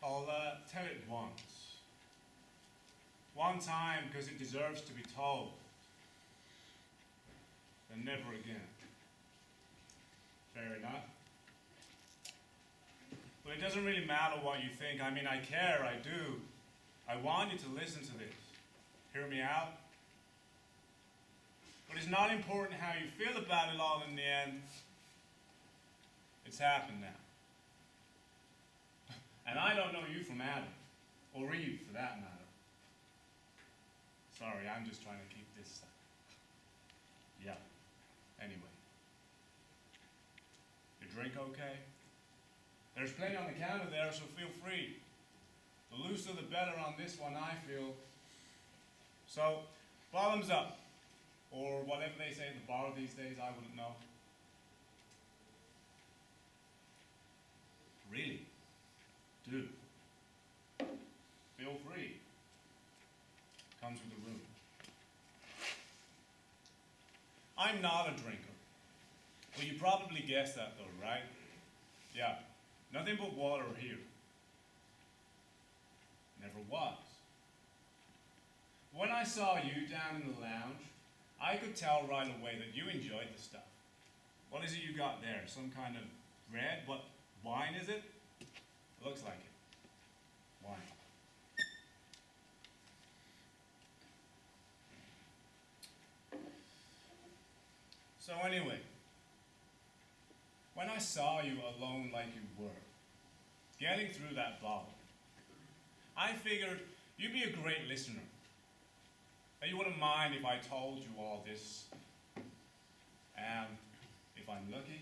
I'll tell it once. One time because it deserves to be told. And never again. Fair enough. But it doesn't really matter what you think. I mean, I care, I do. I want you to listen to this. Hear me out. But it's not important how you feel about it all in the end. It's happened now. And I don't know you from Adam. Or Eve, for that matter. Sorry, I'm just trying to keep this. Yeah. Anyway. Your drink okay? There's plenty on the counter there, so feel free. The looser the better on this one, I feel. So, bottoms up. Or whatever they say at the bar these days, I wouldn't know. Really? Do. Feel free. Comes with the room. I'm not a drinker. Well, you probably guessed that though, right? Yeah. Nothing but water here. Never was. When I saw you down in the lounge, I could tell right away that you enjoyed the stuff. What is it you got there? Some kind of red? What wine is it? Looks like it. Wine. So anyway, when I saw you alone like you were, getting through that bottle, I figured you'd be a great listener. That you wouldn't mind if I told you all this. And if I'm lucky,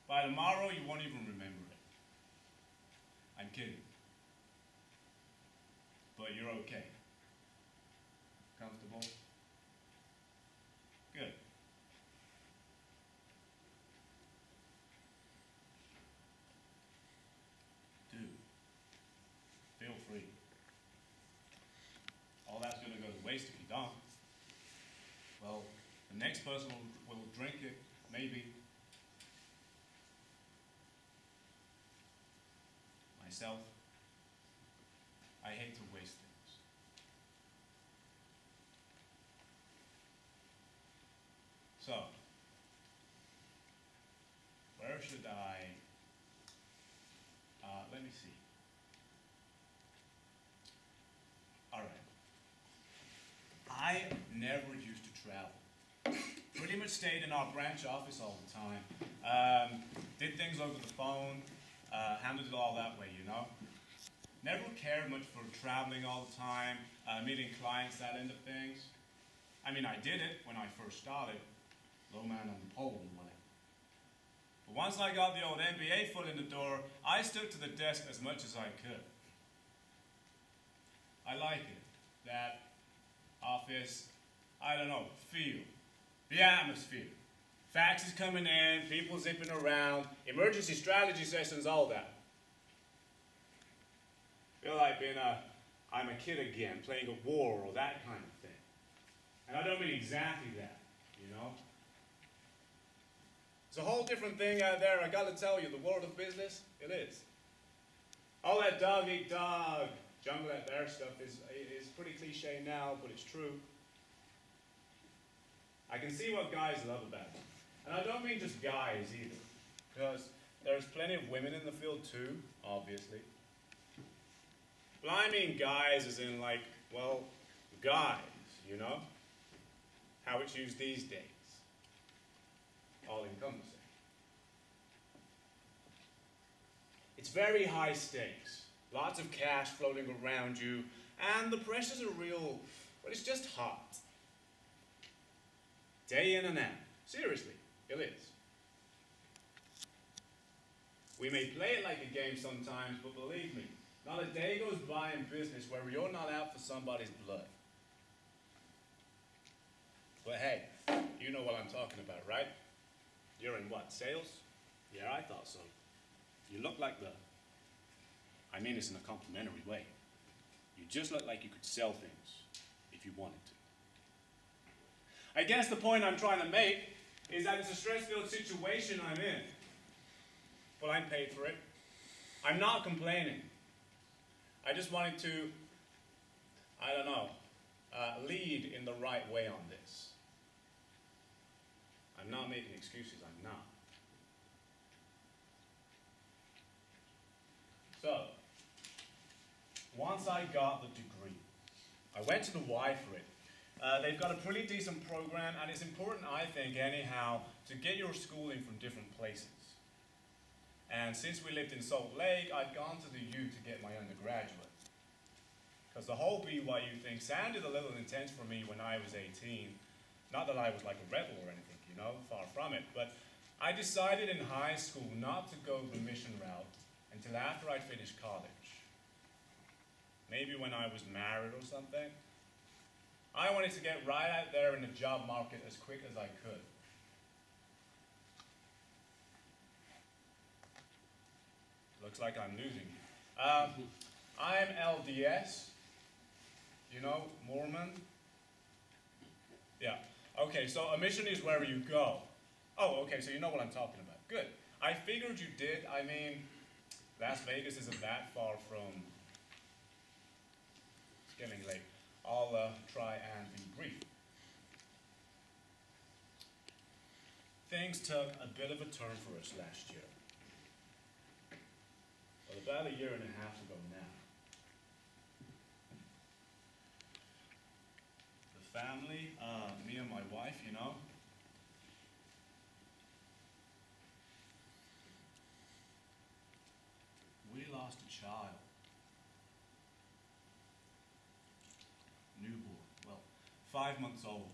by tomorrow you won't even remember it. I'm kidding. But you're okay. Comfortable? Good. Do. Feel free. All that's going to go to waste if you don't. Well, the next person will drink it, maybe. Myself, I hate to waste things. So, where should I, let me see. All right. I never used to travel. Pretty much stayed in our branch office all the time. Did things over the phone, handled it all that way, you know. Never cared much for traveling all the time, meeting clients, that end of things. I mean, I did it when I first started, low man on the pole and whatever. But once I got the old MBA foot in the door, I stuck to the desk as much as I could. I like it, that office, I don't know, feel, the atmosphere. Faxes coming in, people zipping around, emergency strategy sessions, all that. Feel like I'm a kid again, playing a war or that kind of thing. And I don't mean exactly that, you know. It's a whole different thing out there, I gotta tell you, the world of business, it is. All that dog eat dog, jungle out there stuff is pretty cliche now, but it's true. I can see what guys love about it. And I don't mean just guys either, because there's plenty of women in the field too, obviously. But I mean guys as in like, well, guys, you know? How it's used these days. All encompassing. It's very high stakes. Lots of cash floating around you, and the pressures are real, well, it's just hot. Day in and out. Seriously, it is. We may play it like a game sometimes, but believe me, not a day goes by in business where you're not out for somebody's blood. But hey, you know what I'm talking about, right? You're in what, sales? Yeah, I thought so. You look like the... I mean this in a complimentary way. You just look like you could sell things if you wanted to. I guess the point I'm trying to make is that it's a stress-filled situation I'm in. But I'm paid for it. I'm not complaining. I just wanted to, I don't know, lead in the right way on this. I'm not making excuses, I'm not. So, once I got the degree, I went to the Y for it. They've got a pretty decent program, and it's important, I think, anyhow, to get your schooling from different places. And since we lived in Salt Lake, I'd gone to the U to get my undergraduate. Because the whole BYU thing sounded a little intense for me when I was 18. Not that I was like a rebel or anything, you know, far from it. But I decided in high school not to go the mission route until after I'd finished college. Maybe when I was married or something. I wanted to get right out there in the job market as quick as I could. Looks like I'm losing you. I'm LDS, you know, Mormon. Yeah. Okay, so a mission is wherever you go. Oh, okay, so you know what I'm talking about. Good. I figured you did. I mean, Las Vegas isn't that far from. It's getting late. I'll try and be brief. Things took a bit of a turn for us last year. Well, about a year and a half ago now. The family, me and my wife, you know, we lost a child. Newborn, well, 5 months old.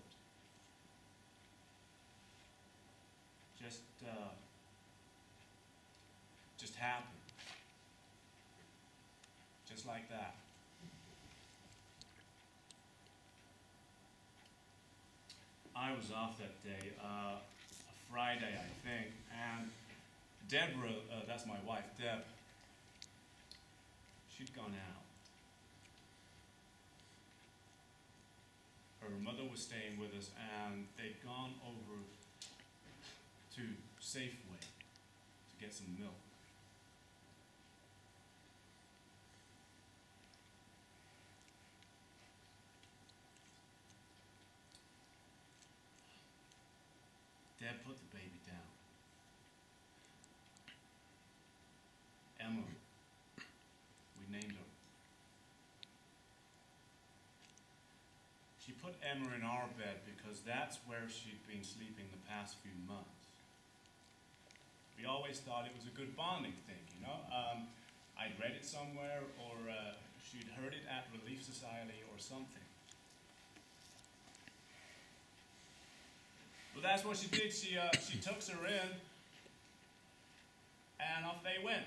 Just happened. Just like that. I was off that day, a Friday, I think, and Deborah, that's my wife, Deb, she'd gone out. Her mother was staying with us, and they'd gone over to Safeway to get some milk. Dad put the baby down. Emma, we named her. She put Emma in our bed because that's where she'd been sleeping the past few months. We always thought it was a good bonding thing, you know? I'd read it somewhere, or she'd heard it at Relief Society or something. Well, that's what she did. She took her in, and off they went.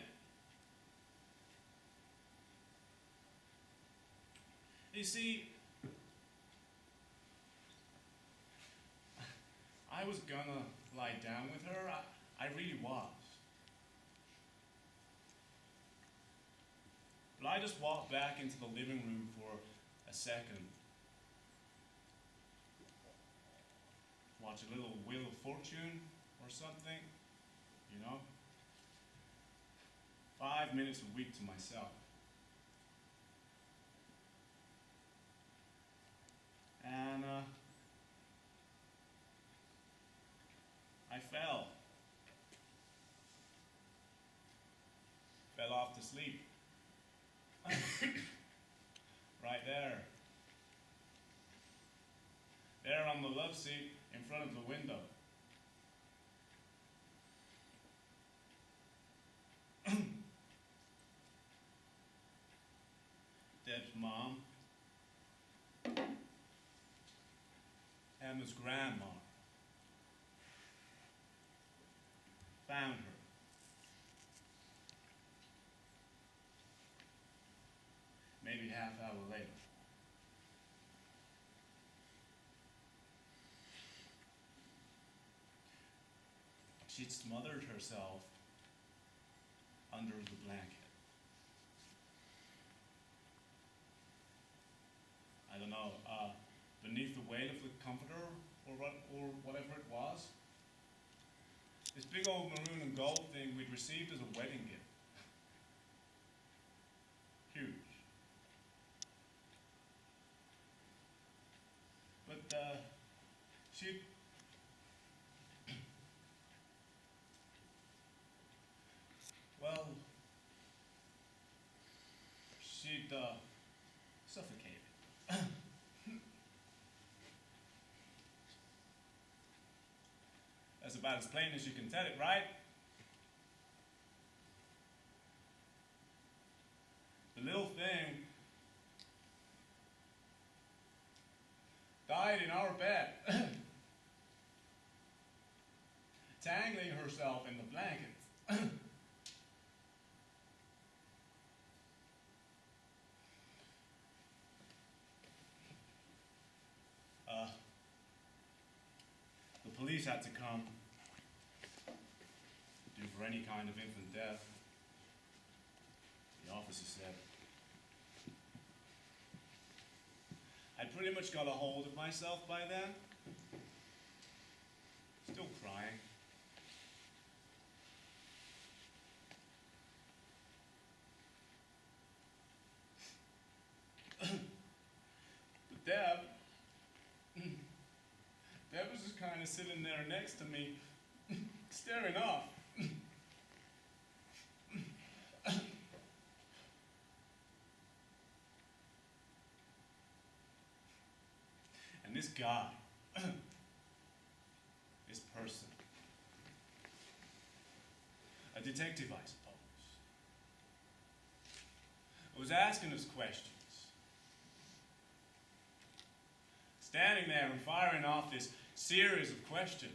You see, I was gonna lie down with her. I really was. But I just walked back into the living room for a second. Watch a little Wheel of Fortune or something, you know? 5 minutes a week to myself. And I fell. Fell off to sleep. Right there. There on the love seat in front of the window. Deb's mom. Emma's grandma. Found her. Maybe half hour later. She'd smothered herself under the blanket. I don't know, beneath the weight of the comforter or whatever it was. This big old maroon and gold thing we'd received as a wedding gift. Huge. she'd well, she'd suffocated. That's about as plain as you can tell it, right? The little thing died in our bed, tangling herself in the blankets. The police had to come, due for any kind of infant death. The officer said, I'd pretty much got a hold of myself by then. Still crying. But Deb was just kind of sitting there next to me, staring off. And this guy, this person, a detective, I suppose, was asking us questions. Standing there and firing off this series of questions.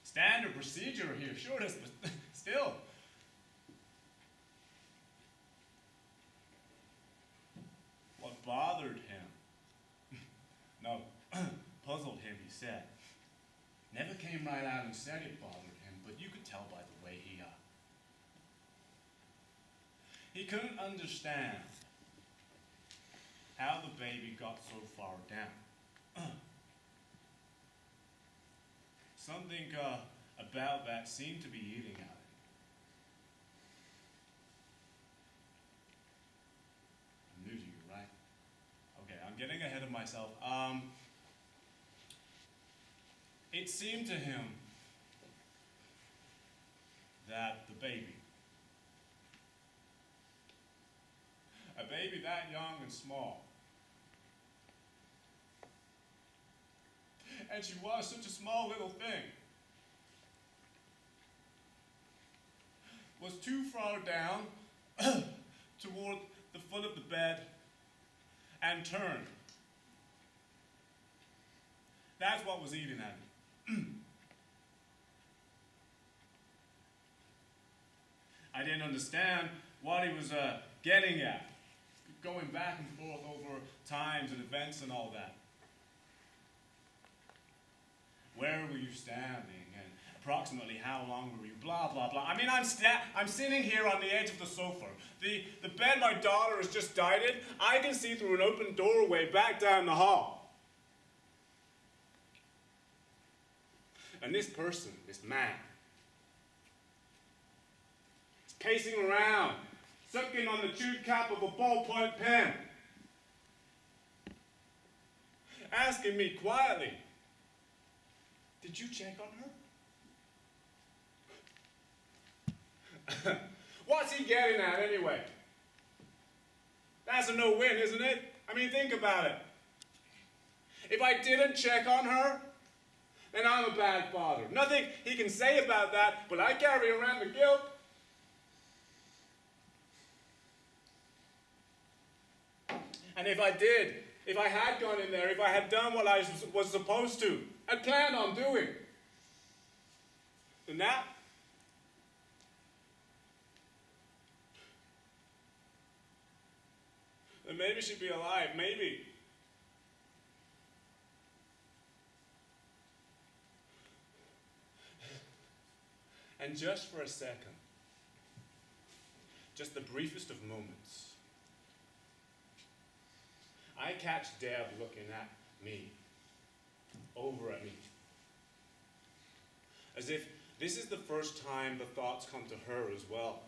Standard procedure here, sure, but still. What bothered him, no, puzzled him, he said. Never came right out and said it bothered him, but you could tell by the way he couldn't understand how the baby got so far down. Something about that seemed to be eating at him. I'm losing you, right? Okay, I'm getting ahead of myself. It seemed to him that the baby, a baby that young and small, and she was such a small little thing, was too far down toward the foot of the bed and turned. That's what was eating at him. I didn't understand what he was getting at, going back and forth over times and events and all that. Where were you standing, and approximately how long were you, blah, blah, blah. I mean, I'm sitting here on the edge of the sofa. The bed my daughter has just died in, I can see through an open doorway back down the hall. And this person, this man, is pacing around, sucking on the chewed cap of a ballpoint pen, asking me quietly, did you check on her? What's he getting at anyway? That's a no-win, isn't it? I mean, think about it. If I didn't check on her, then I'm a bad father. Nothing he can say about that, but I carry around the guilt. And if I did, if I had gone in there, if I had done what I was supposed to, and planned on doing, then then maybe she'd be alive, maybe. And just for a second, just the briefest of moments, I catch Deb looking at me, over at me, as if this is the first time the thoughts come to her as well.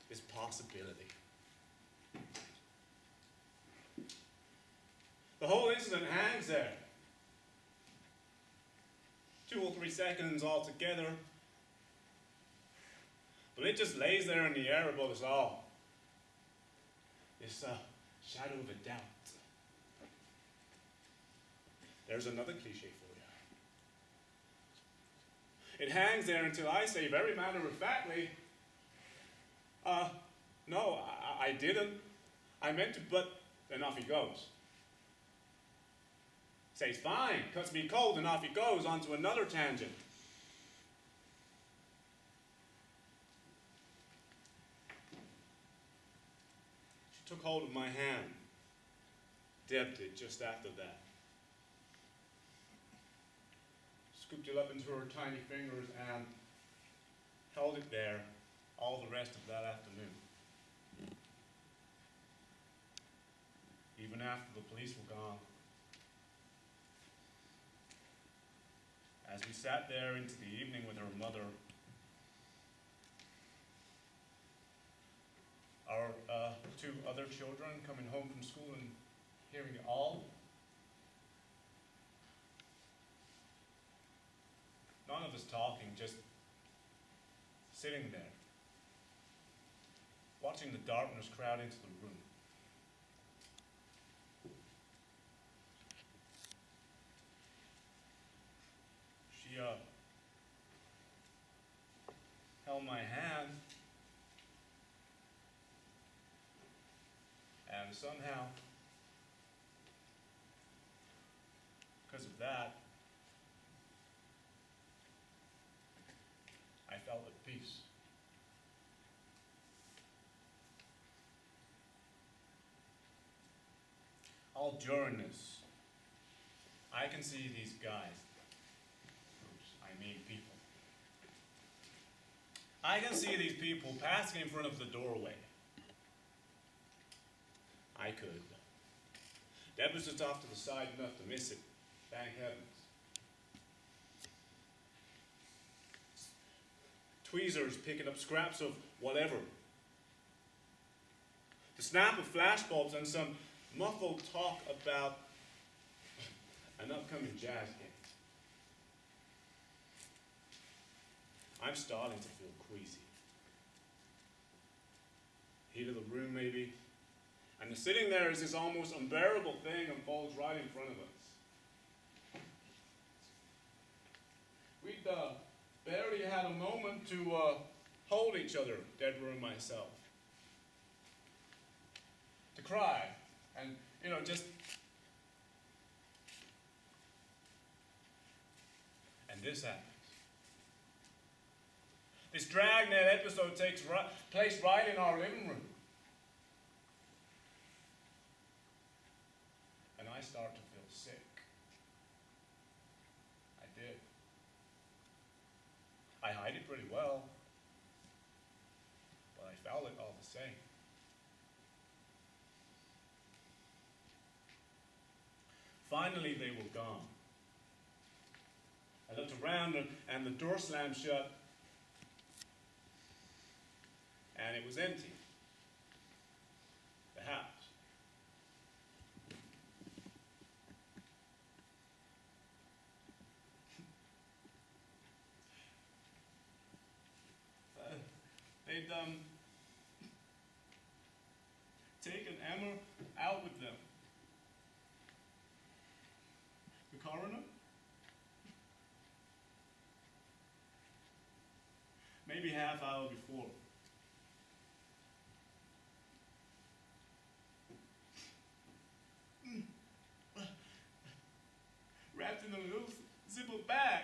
This possibility. The whole incident hangs there. 2 or 3 seconds altogether. But it just lays there in the air above us all. This shadow of a doubt. There's another cliche for you. It hangs there until I say very matter-of-factly, no, I didn't. I meant to, but then off he goes. Says, fine, cuts me cold, and off he goes onto another tangent. She took hold of my hand, dipped it just after that. Scooped it up into her tiny fingers and held it there all the rest of that afternoon. Even after the police were gone. As we sat there into the evening with her mother, our 2 other children coming home from school and hearing it all, none of us talking, just sitting there, watching the darkness crowd into the room. She held my hand, and somehow, because of that, I felt at peace. All during this, I can see these guys. I mean people. I can see these people passing in front of the doorway. I could. Deb was just off to the side enough to miss it. Thank heavens. Tweezers picking up scraps of whatever. The snap of flashbulbs and some muffled talk about an upcoming jazz game. I'm starting to feel queasy. Heat of the room, maybe. And sitting there as this almost unbearable thing unfolds right in front of us. We'd barely had a moment to hold each other, Deborah and myself. To cry. And, just... And this happens. This Dragnet episode takes place right in our living room. And I start to feel sick. I did. I hide it pretty well. But I felt it all the same. Finally, they were gone. I looked around and the door slammed shut. And it was empty. The house. They'd taken Emma out with them. The coroner? Maybe half hour before. Wrapped in a little zipper bag.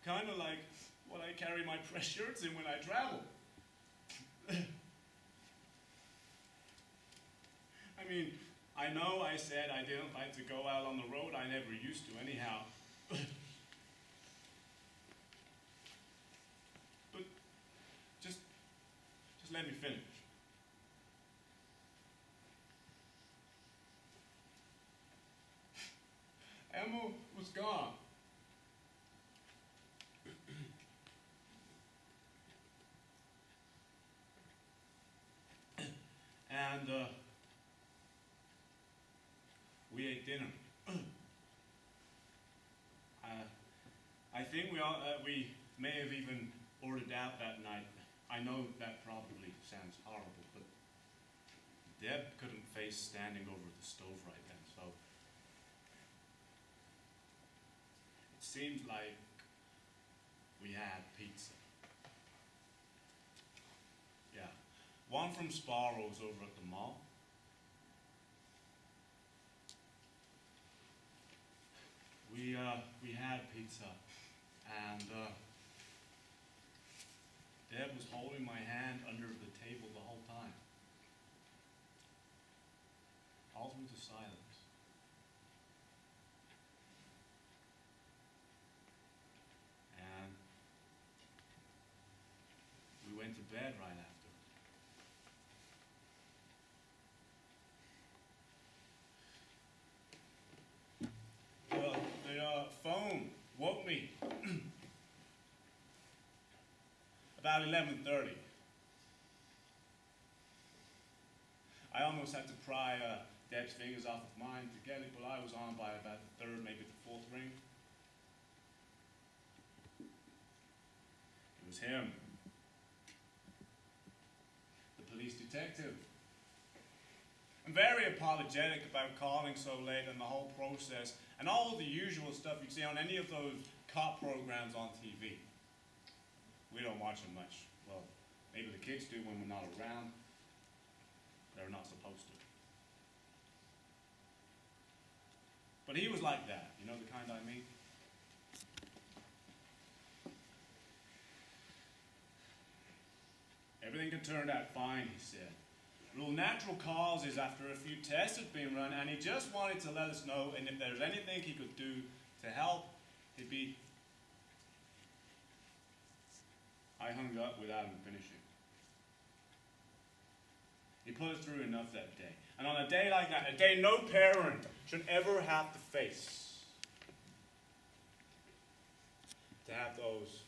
Kind of like what I carry my press shirts in when I travel. I mean, I know I said I didn't like to go out on the road. I never used to anyhow. But just let me finish. Emma was gone. We ate dinner. I think we may have even ordered out that night. I know that probably sounds horrible, but Deb couldn't face standing over the stove right then, so it seemed like we had pizza. Yeah, one from Sparrow's over at the mall. We had pizza, and Deb was holding my hand under the table the whole time, all through the silence. And we went to bed right after. The phone woke me about 11:30. I almost had to pry Deb's fingers off of mine to get it, but I was on by about the third, maybe the fourth ring. It was him, the police detective. I'm very apologetic about calling so late and the whole process, and all the usual stuff you'd see on any of those cop programs on TV. We don't watch them much. Well, maybe the kids do when we're not around. They're not supposed to. But he was like that, you know the kind I mean? Everything had turned out fine, he said. Ruled natural causes after a few tests had been run, and he just wanted to let us know, and if there was anything he could do to help, he'd be... I hung up without him finishing. He put us through enough that day. And on a day like that, a day no parent should ever have to face, to have those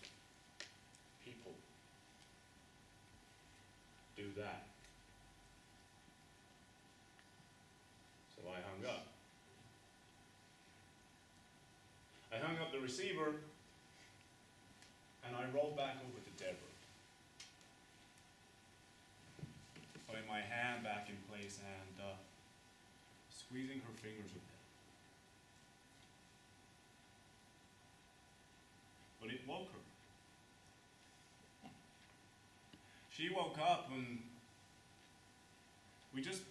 people do that. So I hung up. I hung up the receiver, and I rolled back over to Deborah, putting my hand back in place and squeezing her fingers a bit. But it woke her. She woke up and we just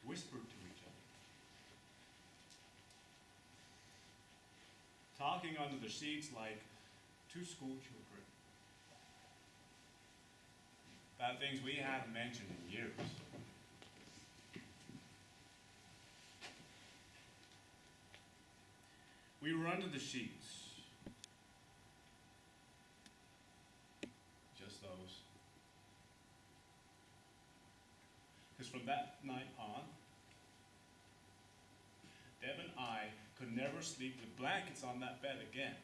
whispered to each other, talking under the sheets like two school children, about things we hadn't mentioned in years. We were under the sheets. Just those. Because from that night on, Deb and I could never sleep with blankets on that bed again.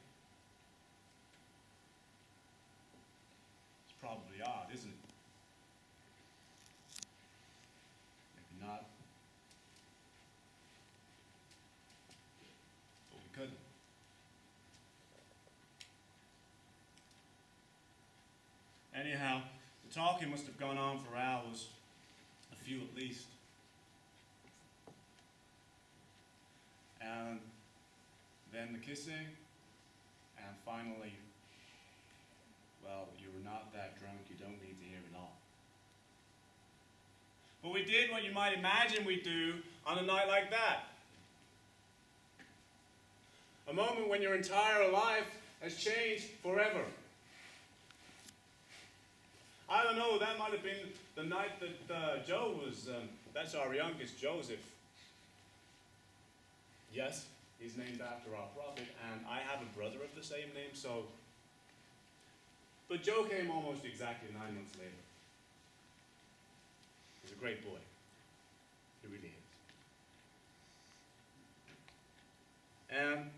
It's probably odd, isn't it? Maybe not. But we couldn't. Anyhow, the talking must have gone on for hours, a few at least. And then the kissing, and finally, well, you were not that drunk, you don't need to hear it all. But we did what you might imagine we do on a night like that. A moment when your entire life has changed forever. I don't know, that might have been the night that Joe was, that's our youngest, Joseph. Yes, he's named after our prophet, and I have a brother of the same name, so. But Joe came almost exactly 9 months later. He's a great boy. He really is. And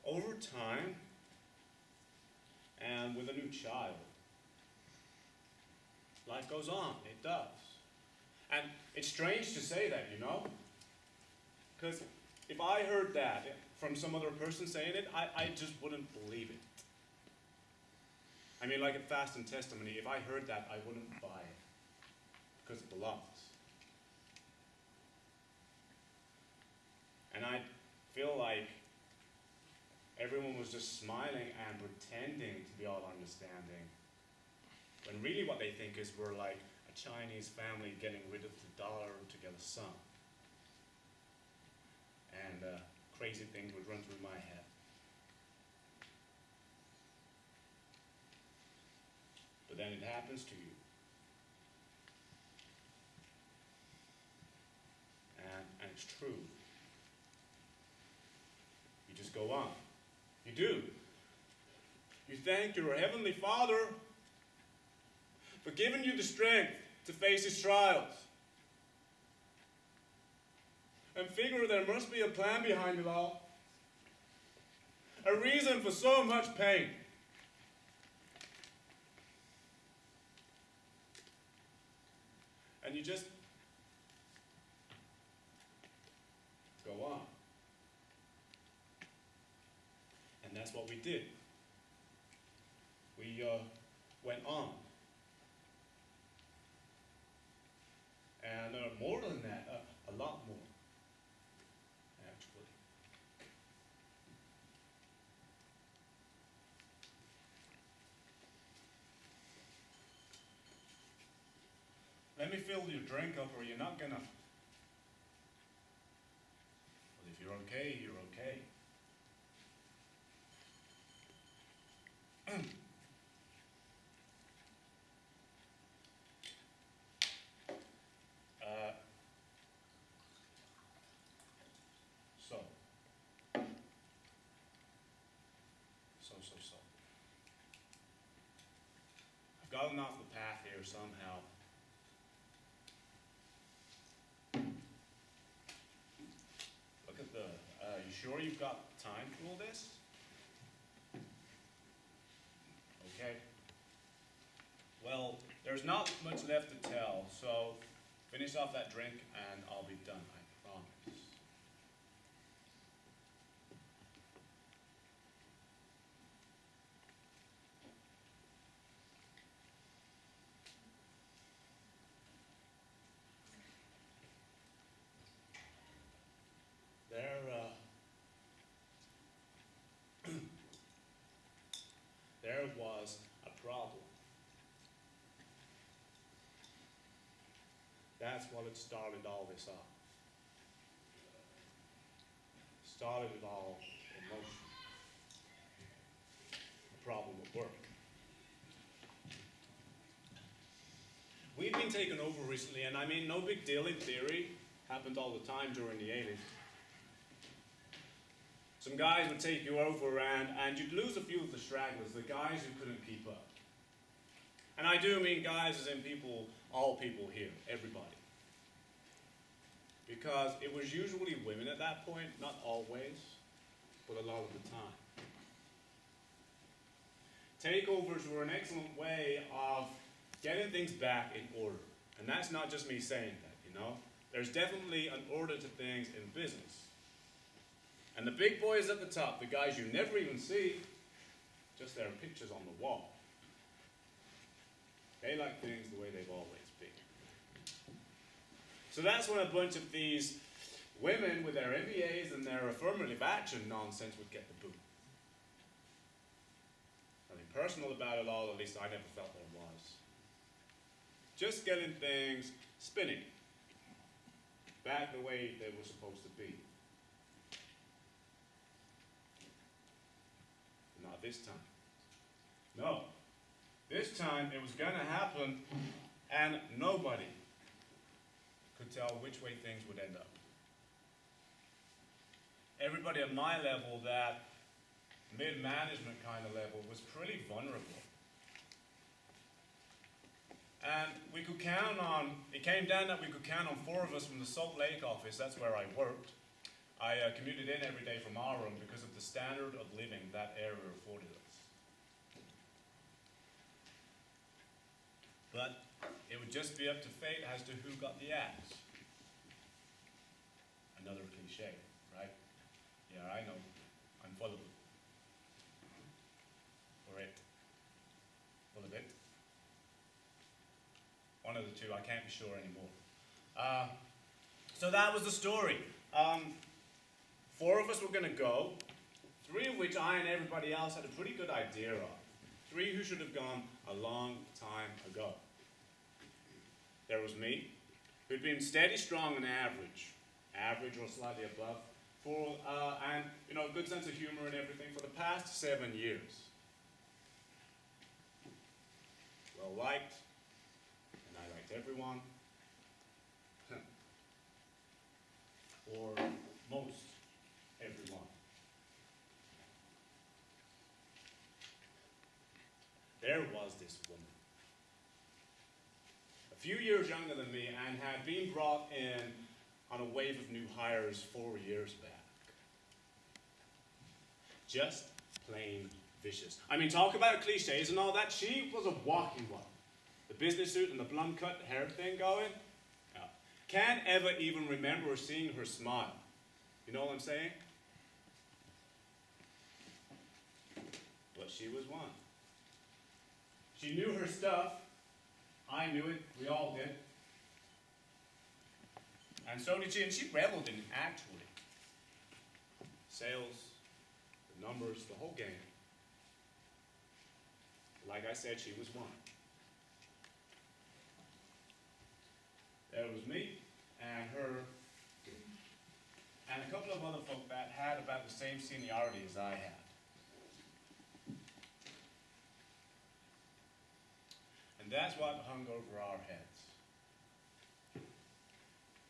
over time, and with a new child, life goes on. It does. And it's strange to say that, you know? Because if I heard that from some other person saying it, I just wouldn't believe it. I mean, like a fast and testimony, if I heard that, I wouldn't buy it. Because it belongs. And I feel like everyone was just smiling and pretending to be all understanding. When really what they think is we're like a Chinese family getting rid of the dollar to get a son. And crazy things would run through my head. But then it happens to you. And it's true. You just go on. You do. You thank your Heavenly Father for giving you the strength to face His trials. And figure there must be a plan behind it all. A reason for so much pain. And you just go on. And that's what we did. We went on. And more than that, a lot more, actually. Let me fill your drink up, or you're not gonna. Well, if you're okay, you're okay. So. I've gotten off the path here somehow. Look at the, you sure you've got time for all this? Okay. Well, there's not much left to tell, so finish off that drink and I'll be done, I promise. There was a problem. That's what it started all this off. Started it all in motion. A problem at work. We've been taken over recently, and I mean, no big deal in theory. Happened all the time during the 80s. Some guys would take you over and you'd lose a few of the stragglers, the guys who couldn't keep up. And I do mean guys as in people, all people here, everybody. Because it was usually women at that point, not always, but a lot of the time. Takeovers were an excellent way of getting things back in order. And that's not just me saying that, you know. There's definitely an order to things in business. And the big boys at the top, the guys you never even see, just their pictures on the wall. They like things the way they've always been. So that's when a bunch of these women with their MBAs and their affirmative action nonsense would get the boot. Nothing personal about it all, at least I never felt there was. Just getting things spinning back the way they were supposed to be. Not this time. No. This time it was going to happen and nobody could tell which way things would end up. Everybody at my level, that mid-management kind of level, was pretty vulnerable. And we could count on, it came down that we could count on 4 of us from the Salt Lake office, that's where I worked. I commuted in every day from our room because of the standard of living that area afforded us. But it would just be up to fate as to who got the axe. Another cliche. cliche, right? Yeah, I know. I'm full of it. Or it. Full of it. One of the two, I can't be sure anymore. So that was the story. 4 of us were going to go, 3 of which I and everybody else had a pretty good idea of. 3 who should have gone a long time ago. There was me, who'd been steady, strong, and average or slightly above, and a good sense of humor and everything for the past 7 years. Well liked, and I liked everyone, or most everyone. There was this woman, a few years younger than me, and had been brought in on a wave of new hires 4 years back. Just plain vicious. I mean, talk about cliches and all that. She was a walking one. The business suit and the blonde cut hair thing going. No. Can't ever even remember seeing her smile. You know what I'm saying? But she was one. She knew her stuff. I knew it. We all did. And so did she, and she reveled in it, actually. Sales, the numbers, the whole game. Like I said, she was one. There was me, and her, and a couple of other folk that had about the same seniority as I had. And that's what hung over our heads.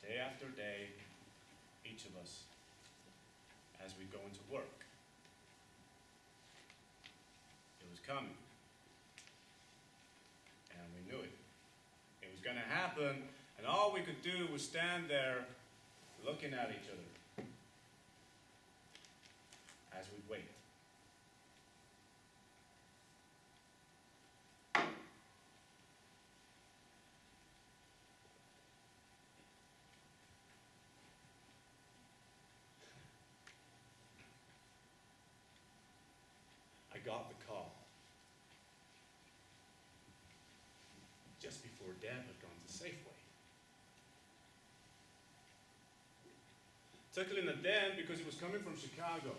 Day after day, each of us, as we go into work. It was coming. And we knew it. It was going to happen, and all we could do was stand there looking at each other as we wait. I got the call just before Dad had gone to Safeway. Took it in the den because it was coming from Chicago.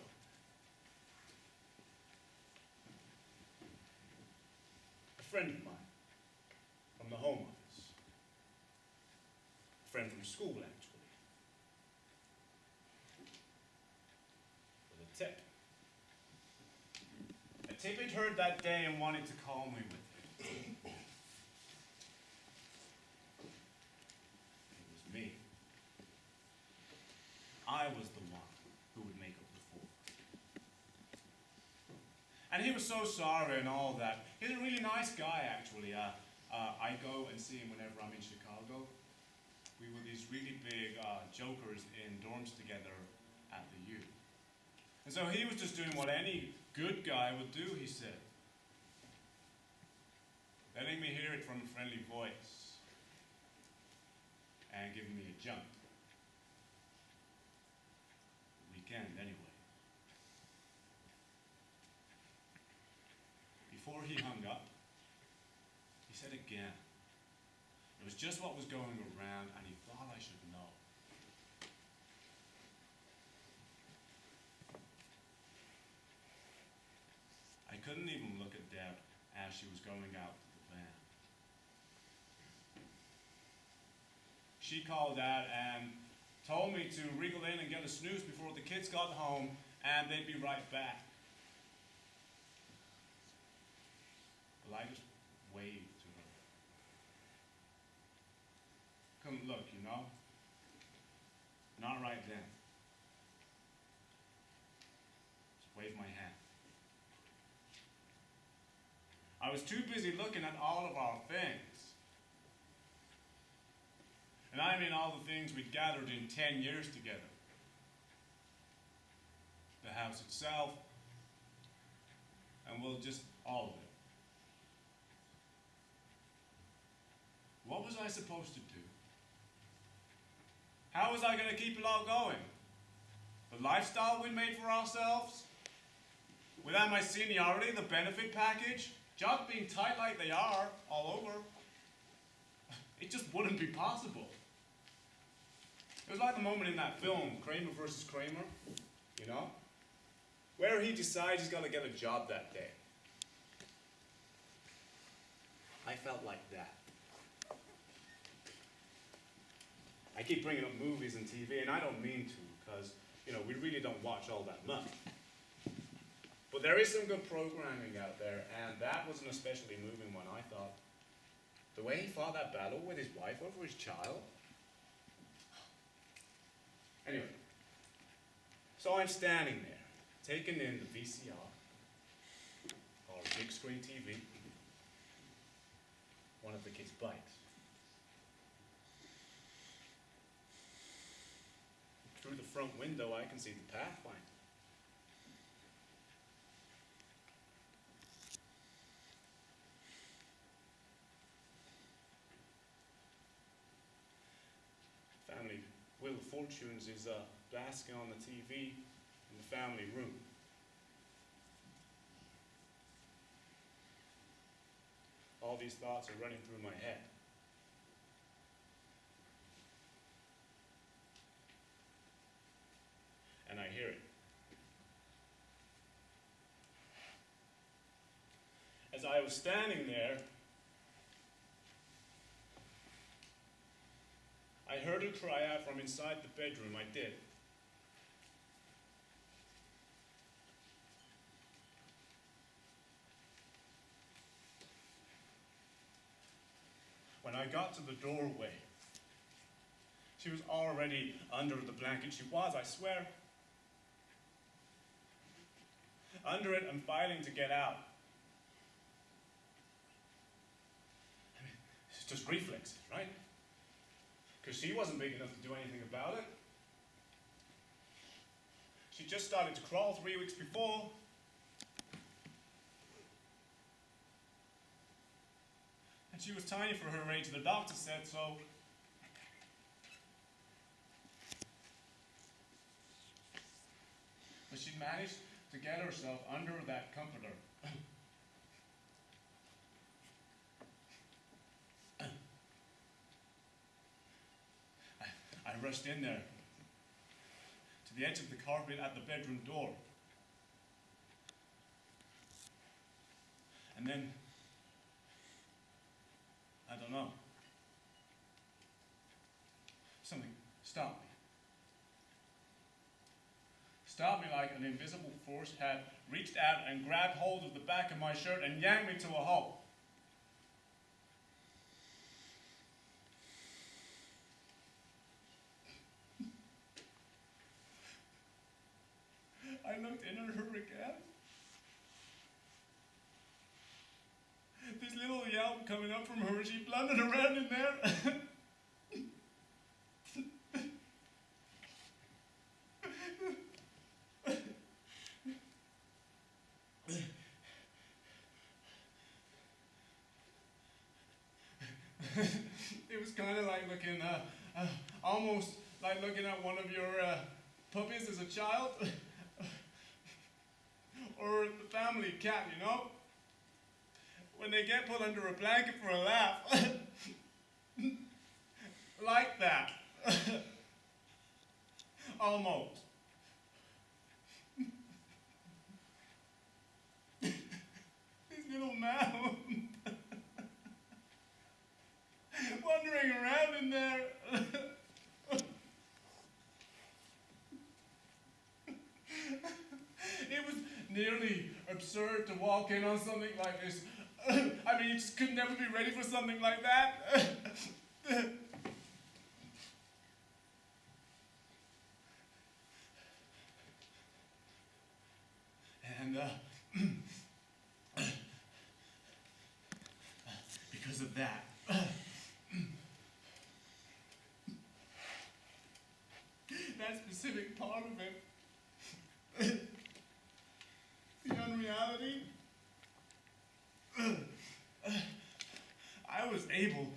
A friend of mine from the Home Office. A friend from school, actually. With a tip. A tip he'd heard that day and wanted to call me with it. It was me. I was the one who would make up the fool. And he was so sorry and all that. He's a really nice guy, actually. I go and see him whenever I'm in Chicago. We were these really big jokers in dorms together at the U. And so he was just doing what any good guy would do, he said. Letting me hear it from a friendly voice and giving me a jump. Weekend, anyway. Before he hung up, he said again. It was just what was going around, and he thought I should know. I couldn't even look at Deb as she was going out to the van. She called out and told me to wriggle in and get a snooze before the kids got home, and they'd be right back. Well, I just waved to her. Couldn't look, you know? Not right then. Just waved my hand. I was too busy looking at all of our things. And I mean all the things we'd gathered in 10 years together. The house itself, and well, just all of it. What was I supposed to do? How was I going to keep it all going? the lifestyle we made for ourselves, without my seniority, the benefit package, jobs being tight like they are all over, it just wouldn't be possible. It was like the moment in that film, Kramer versus Kramer, you know, where he decides he's gonna get a job that day. I felt like that. I keep bringing up movies and TV, and I don't mean to, because, you know, we really don't watch all that much. But there is some good programming out there, and that was an especially moving one, I thought. The way he fought that battle with his wife over his child. Anyway, so I'm standing there, taking in the VCR, or big screen TV, one of the kids' bikes. Through the front window, I can see the pathfinder. Family Wheel of Fortunes is basking on the TV in the family room. All these thoughts are running through my head. And I hear it. As I was standing there, I heard her cry out from inside the bedroom. I did. When I got to the doorway, she was already under the blanket. She was, I swear, under it and fighting to get out. I mean, it's just reflexes, right? Because she wasn't big enough to do anything about it. She just started to crawl 3 weeks before. And she was tiny for her age, the doctor said so. But she managed to get herself under that comforter. I rushed in there to the edge of the carpet at the bedroom door. And then, I don't know, something stopped me. Stopped me like an invisible force had reached out and grabbed hold of the back of my shirt and yanked me to a halt. I looked in at her again. This little yelp coming up from her, she blundered around in there. It was kind of like looking, almost like looking at one of your puppies as a child. Or the family cat, you know? When they get put under a blanket for a laugh. Like that. Almost. This little mound. Wandering around in there. It was nearly absurd to walk in on something like this. I mean, you just could never be ready for something like that. And because of that, that specific part of it, the unreality, I was able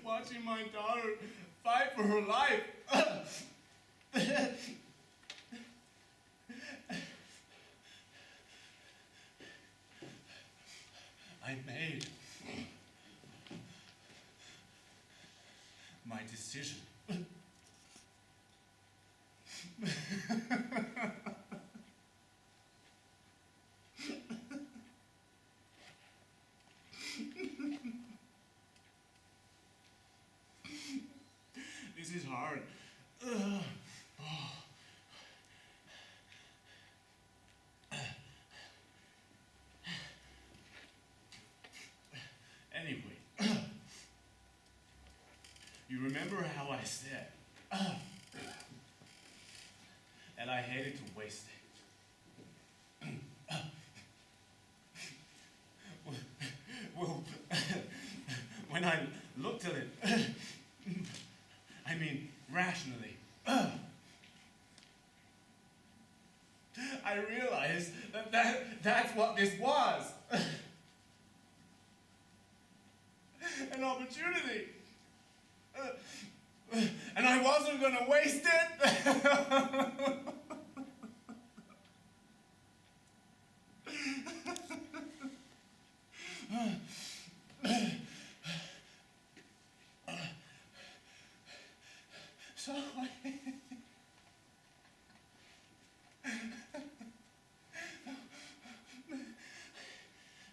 watching my daughter fight for her life. I made my decision. This is hard. Anyway, you remember how I said and I hated to waste it. Well, when I looked at it, I mean rationally, I realized that's what this was. An opportunity. And I wasn't going to waste it. So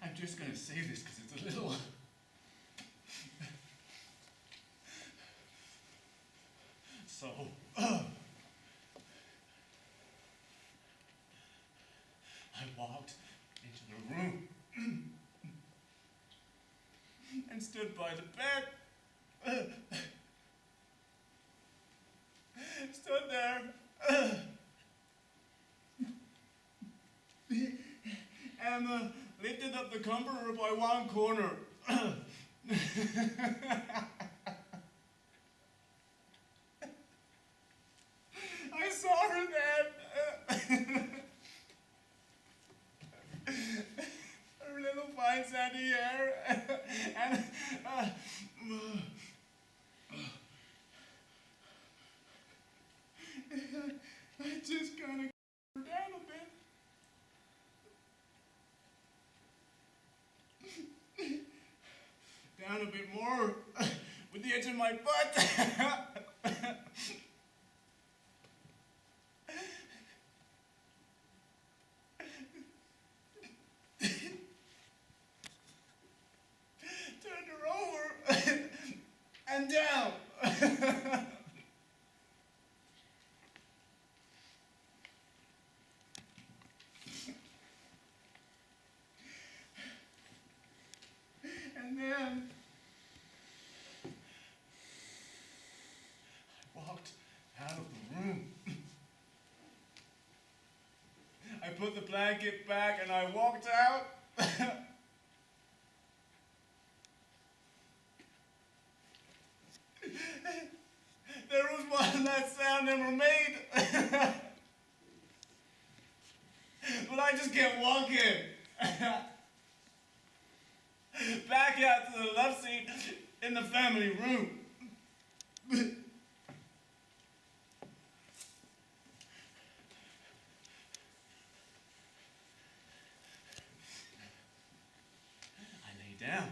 I'm just going to say this because it's a little... So, I walked into the room and stood by the bed. Stood there. And lifted up the comforter by one corner. I saw her then. Her little fine sandy hair. And I just kind of her down a bit. Down a bit more with the edge of my butt. Turned her over and down. And then I walked out of the room. I put the blanket back and I walked out. There was one that sound never made. But I just kept walking. Back out to the love seat in the family room. I lay down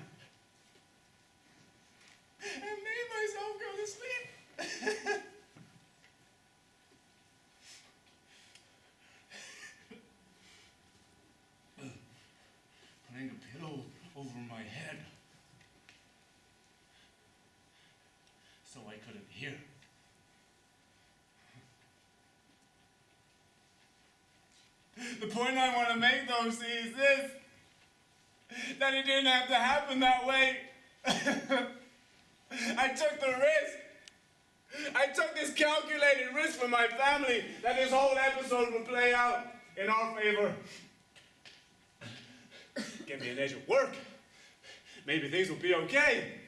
and made myself go to sleep. Putting a pillow over my head so I couldn't hear. The point I want to make, though, see, is this: that it didn't have to happen that way. I took the risk. I took this calculated risk for my family that this whole episode would play out in our favor. Give me an edge at work. Maybe things will be okay.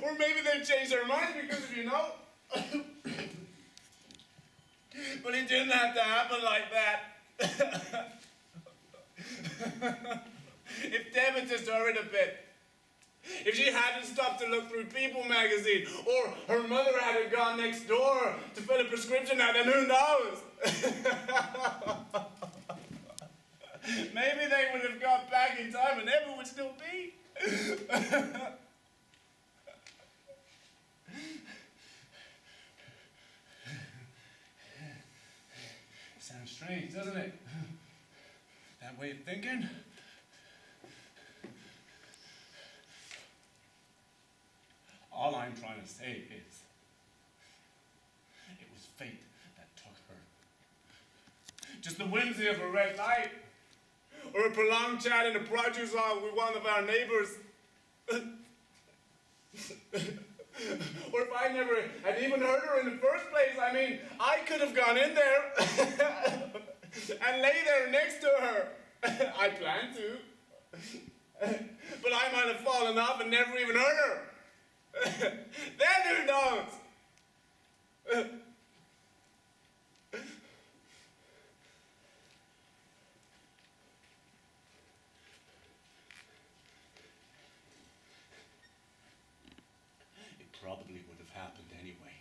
Or maybe they'll change their minds because of, But it didn't have to happen like that. If David just hurried a bit, If she hadn't stopped to look through People magazine, or her mother hadn't gone next door to fill a prescription out, then who knows? Maybe they would have got back in time and Emma would still be. Sounds strange, doesn't it? That way of thinking. All I'm trying to say is, it was fate that took her. Just the whimsy of a red light, or a prolonged chat in a produce hall with one of our neighbors. Or if I never had even heard her in the first place, I mean, I could have gone in there and lay there next to her. I planned to. But I might have fallen off and never even heard her. Then who knows? It probably would have happened anyway.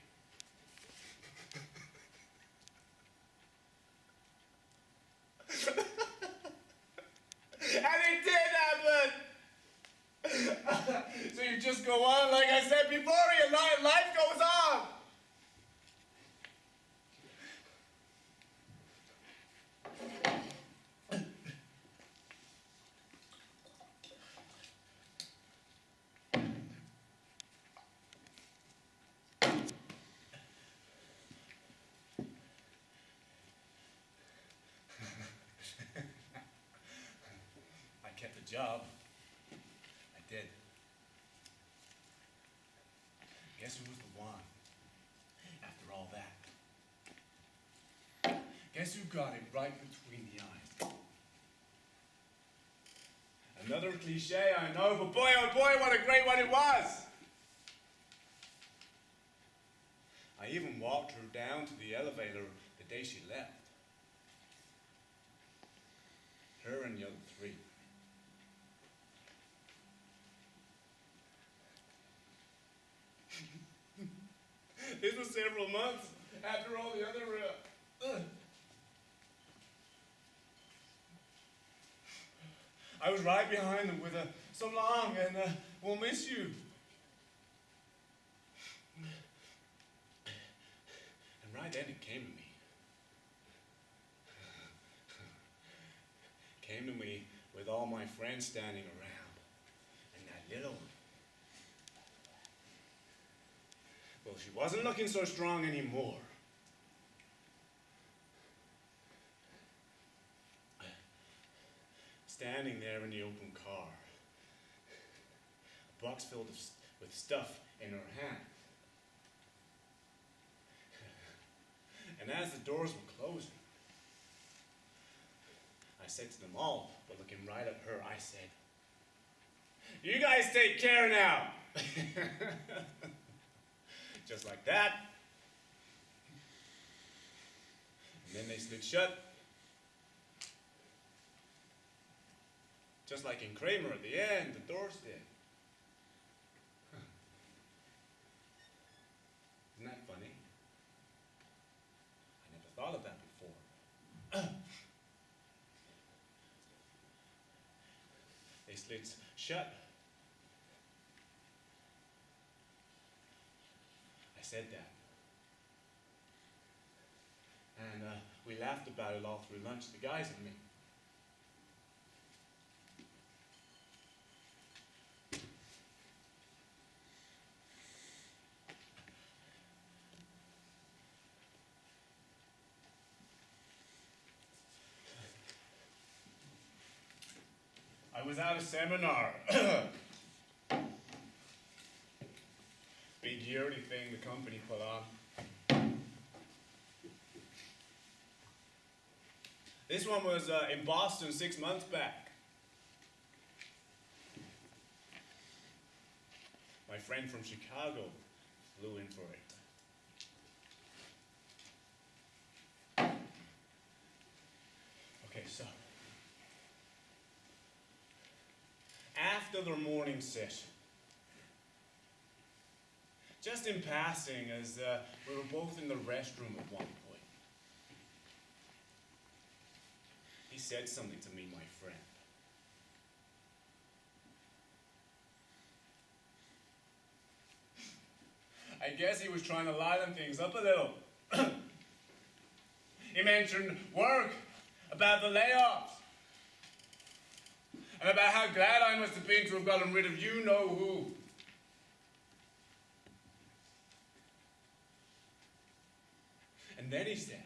And it did happen! So you just go on, like I said before, your life goes on! I kept the job. I did. Guess who was the one? After all that. Guess who got it right between the eyes? Another cliche, I know, but boy, oh boy, what a great one it was! I even walked her down to the elevator the day she left. Her and the other three. This was several months after all the other... I was right behind them with so long, and we'll miss you. And right then it came to me. Came to me with all my friends standing around, and that little one. Well, she wasn't looking so strong anymore. Standing there in the open car, a box filled with stuff in her hand. And as the doors were closing, I said to them all, but looking right at her, I said, "You guys take care now." Just like that. And then they slid shut. Just like in Kramer at the end, the doors did. Isn't that funny? I never thought of that before. They slid shut. I said that. And we laughed about it all through lunch, the guys and me. I was at a seminar. Big yearly thing the company put on. This one was in Boston 6 months back. My friend from Chicago flew in for it. Okay, so after their morning session, just in passing, as we were both in the restroom at one point. He said something to me, my friend. I guess he was trying to liven things up a little. He mentioned work, about the layoffs, and about how glad I must have been to have gotten rid of you-know-who. And then he said,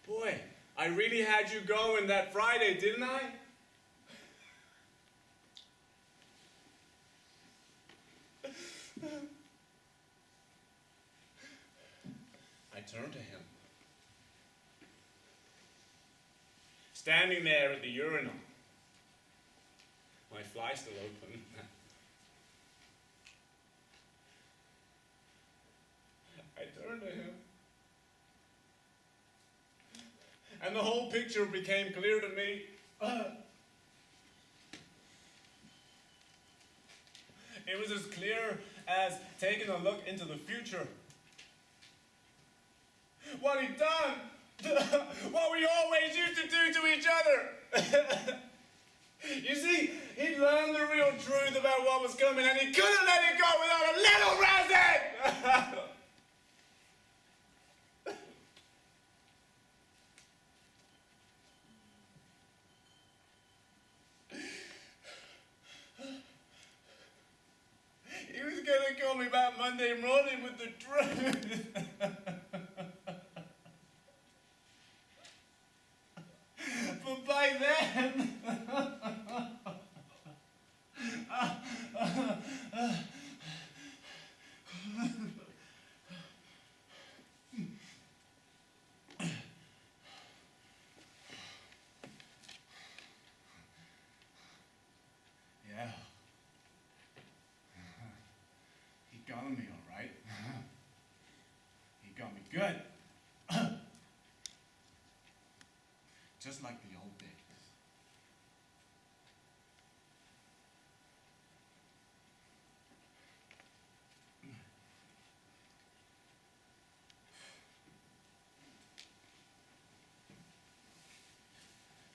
"Boy, I really had you going that Friday, didn't I?" I turned to him. Standing there at the urinal, my fly still open. I turned to him. And the whole picture became clear to me. It was as clear as taking a look into the future. What he'd done, what we always used to do to each other. You see, he'd learned the real truth about what was coming, and he couldn't let it go without a little resin! He was gonna call me back Monday morning with the truth. But by then, yeah. He got me all right. He got me good. Just like the old days.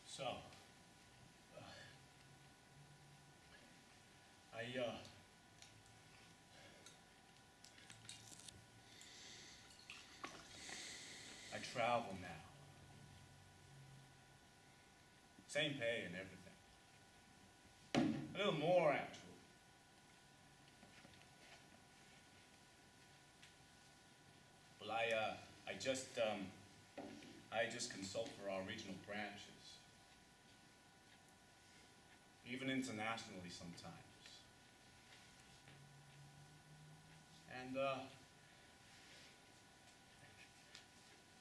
So, I travel now. Same pay and everything. A little more, actually. Well, I just consult for our regional branches. Even internationally sometimes. And,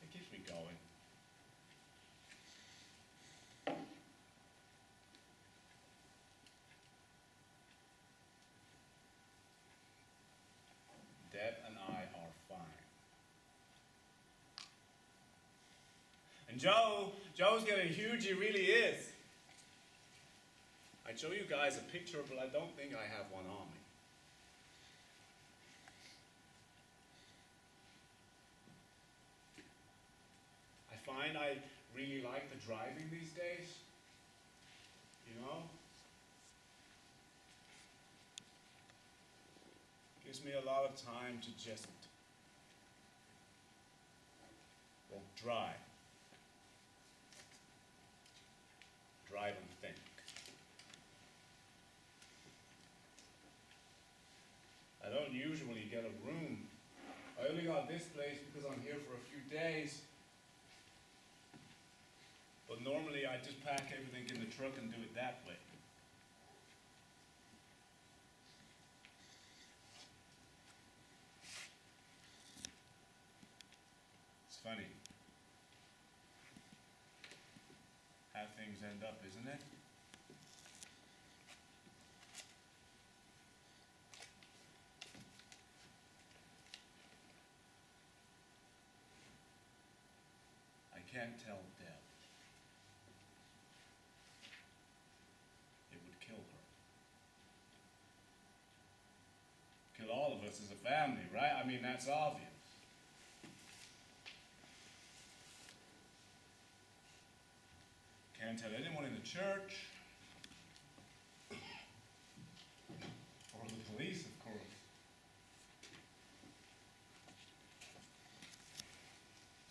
it keeps me going. Deb and I are fine. And Joe's getting huge, he really is. I'd show you guys a picture, but I don't think I have one on me. I find I really like the driving these days, you know? Gives me a lot of time to just, well, drive. Drive and think. I don't usually get a room. I only got this place because I'm here for a few days. But normally I just pack everything in the truck and do it that way. It's funny how things end up, isn't it? I can't tell Deb. I mean, that's obvious. Can't tell anyone in the church. Or the police, of course.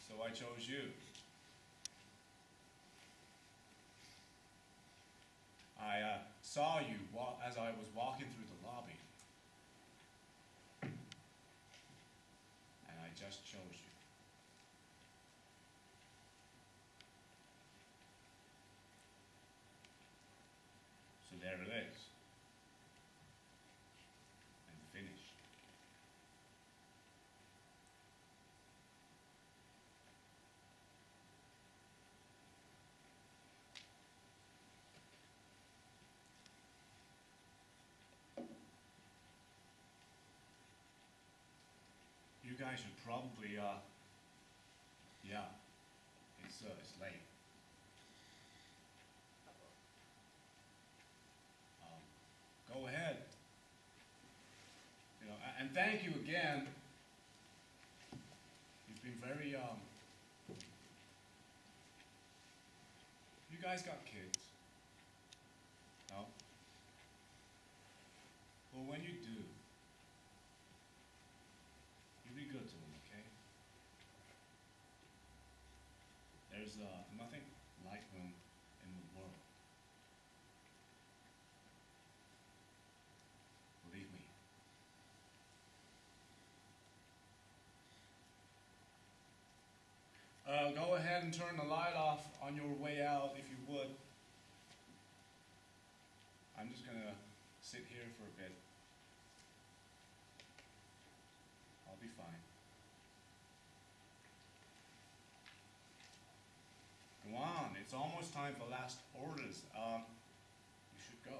So I chose you. I saw you as I was walking through the lobby. And I just chose you. So there it is. And finished. You guys should probably, yeah, it's late. Go ahead. You know, and thank you again. You've been very, you guys got kids? No? Well, when you do, you be good to them, okay? There's nothing like them in the world. Believe me. Go ahead and turn the light off on your way out if you would. I'm just gonna sit here for a bit. I'll be fine. Go on, it's almost time for last orders. You should go.